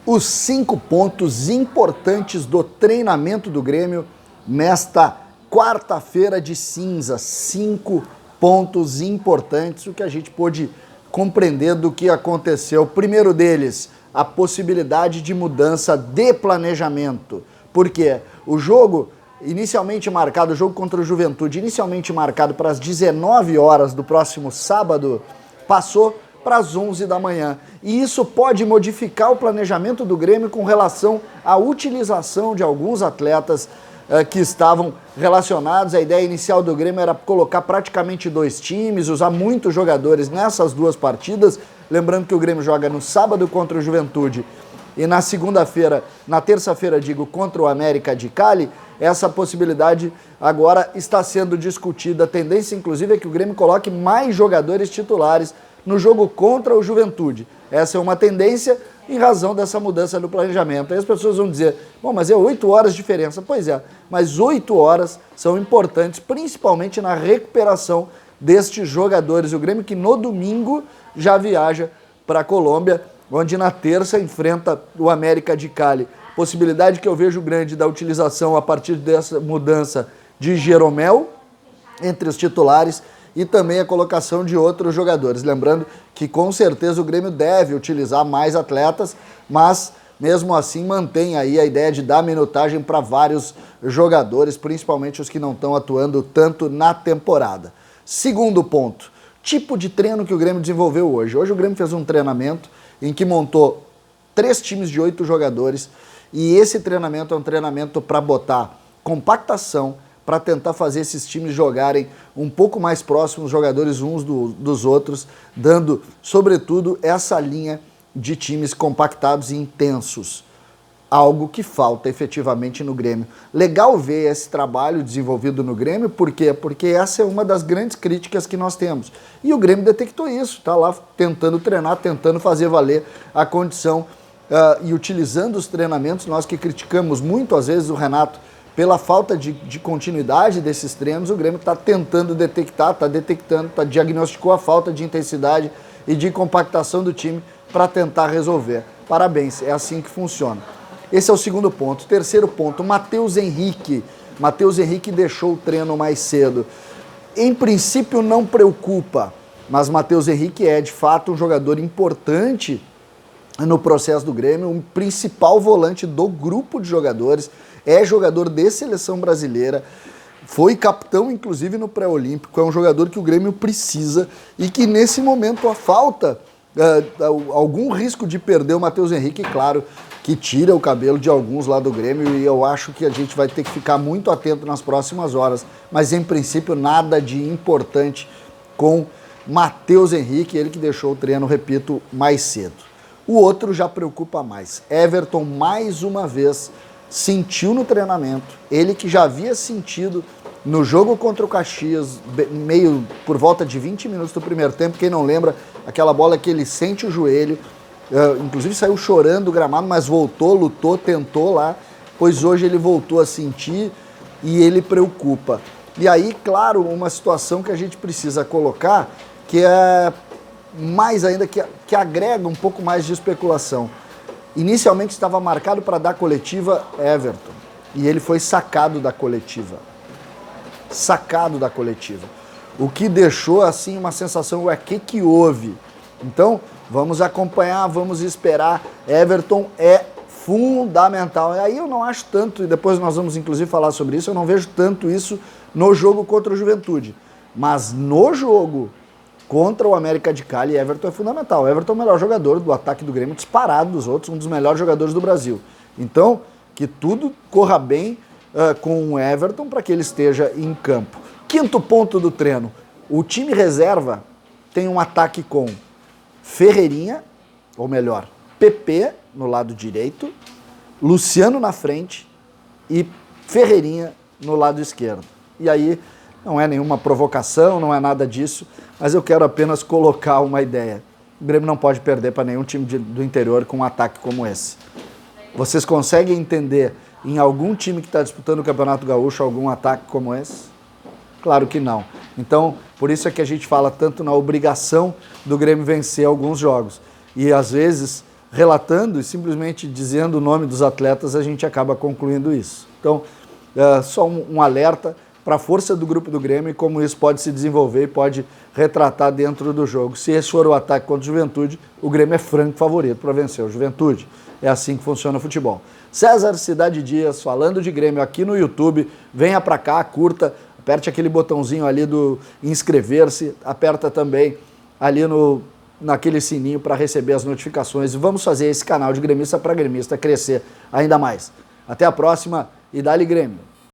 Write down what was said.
os 5 pontos importantes do treinamento do Grêmio nesta quarta-feira de cinza. 5 pontos importantes, o que a gente pôde compreender do que aconteceu. O primeiro deles, a possibilidade de mudança de planejamento. Por quê? O jogo inicialmente marcado, o jogo contra o Juventude, inicialmente marcado para as 19 horas do próximo sábado, passou para as 11 da manhã. E isso pode modificar o planejamento do Grêmio com relação à utilização de alguns atletas que estavam relacionados. A ideia inicial do Grêmio era colocar praticamente 2 times, usar muitos jogadores nessas 2 partidas. Lembrando que o Grêmio joga no sábado contra o Juventude e na segunda-feira, na terça-feira, contra o América de Cali. Essa possibilidade agora está sendo discutida. A tendência, inclusive, é que o Grêmio coloque mais jogadores titulares no jogo contra o Juventude. Essa é uma tendência em razão dessa mudança no planejamento. Aí as pessoas vão dizer, bom, mas é 8 horas de diferença. Pois é, mas 8 horas são importantes, principalmente na recuperação destes jogadores. O Grêmio que no domingo já viaja para a Colômbia, onde na terça enfrenta o América de Cali. Possibilidade que eu vejo grande da utilização a partir dessa mudança de Jeromel entre os titulares e também a colocação de outros jogadores. Lembrando que com certeza o Grêmio deve utilizar mais atletas, mas mesmo assim mantém aí a ideia de dar minutagem para vários jogadores, principalmente os que não estão atuando tanto na temporada. Segundo ponto, tipo de treino que o Grêmio desenvolveu hoje. Hoje o Grêmio fez um treinamento em que montou 3 times de 8 jogadores e esse treinamento é um treinamento para botar compactação, para tentar fazer esses times jogarem um pouco mais próximos, jogadores uns dos outros, dando, sobretudo, essa linha de times compactados e intensos. Algo que falta efetivamente no Grêmio. Legal ver esse trabalho desenvolvido no Grêmio, por quê? Porque essa é uma das grandes críticas que nós temos. E o Grêmio detectou isso, está lá tentando treinar, tentando fazer valer a condição e utilizando os treinamentos. Nós que criticamos muito, às vezes, o Renato pela falta de continuidade desses treinos, o Grêmio está tentando detectar, diagnosticou a falta de intensidade e de compactação do time para tentar resolver. Parabéns, é assim que funciona. Esse é o segundo ponto. Terceiro ponto, Matheus Henrique. Matheus Henrique deixou o treino mais cedo. Em princípio não preocupa, mas Matheus Henrique é de fato um jogador importante no processo do Grêmio, um principal volante do grupo de jogadores, é jogador de seleção brasileira, foi capitão inclusive no pré-olímpico, é um jogador que o Grêmio precisa e que nesse momento a falta, algum risco de perder o Matheus Henrique, claro, que tira o cabelo de alguns lá do Grêmio e eu acho que a gente vai ter que ficar muito atento nas próximas horas, mas em princípio nada de importante com Matheus Henrique, ele que deixou o treino, repito, mais cedo. O outro já preocupa mais. Everton, mais uma vez, sentiu no treinamento, ele que já havia sentido no jogo contra o Caxias, meio por volta de 20 minutos do primeiro tempo, quem não lembra, aquela bola que ele sente o joelho, inclusive saiu chorando do gramado, mas voltou, lutou, tentou lá, pois hoje ele voltou a sentir e ele preocupa. E aí, claro, uma situação que a gente precisa colocar, que é mais ainda, que agrega um pouco mais de especulação. Inicialmente estava marcado para dar coletiva Everton, e ele foi sacado da coletiva. Sacado da coletiva. O que deixou, assim, uma sensação, que houve? Então, vamos acompanhar, vamos esperar. Everton é fundamental. E aí eu não acho tanto, e depois nós vamos inclusive falar sobre isso, eu não vejo tanto isso no jogo contra o Juventude. Mas no jogo contra o América de Cali, Everton é fundamental. Everton é o melhor jogador do ataque do Grêmio, disparado dos outros, um dos melhores jogadores do Brasil. Então, que tudo corra bem com o Everton para que ele esteja em campo. Quinto ponto do treino, o time reserva tem um ataque com Ferreirinha, ou melhor, PP no lado direito, Luciano na frente e Ferreirinha no lado esquerdo. E aí não é nenhuma provocação, não é nada disso, mas eu quero apenas colocar uma ideia. O Grêmio não pode perder para nenhum time do interior com um ataque como esse. Vocês conseguem entender em algum time que está disputando o Campeonato Gaúcho algum ataque como esse? Claro que não. Então, por isso é que a gente fala tanto na obrigação do Grêmio vencer alguns jogos. E às vezes relatando e simplesmente dizendo o nome dos atletas, a gente acaba concluindo isso. Então, só um alerta para a força do grupo do Grêmio e como isso pode se desenvolver e pode retratar dentro do jogo. Se esse for o ataque contra o Juventude, o Grêmio é franco favorito para vencer o Juventude. É assim que funciona o futebol. César Cidade Dias, falando de Grêmio aqui no YouTube. Venha para cá, curta, aperte aquele botãozinho ali do inscrever-se, aperta também ali naquele sininho para receber as notificações. E vamos fazer esse canal de gremista para gremista crescer ainda mais. Até a próxima e dá-lhe Grêmio!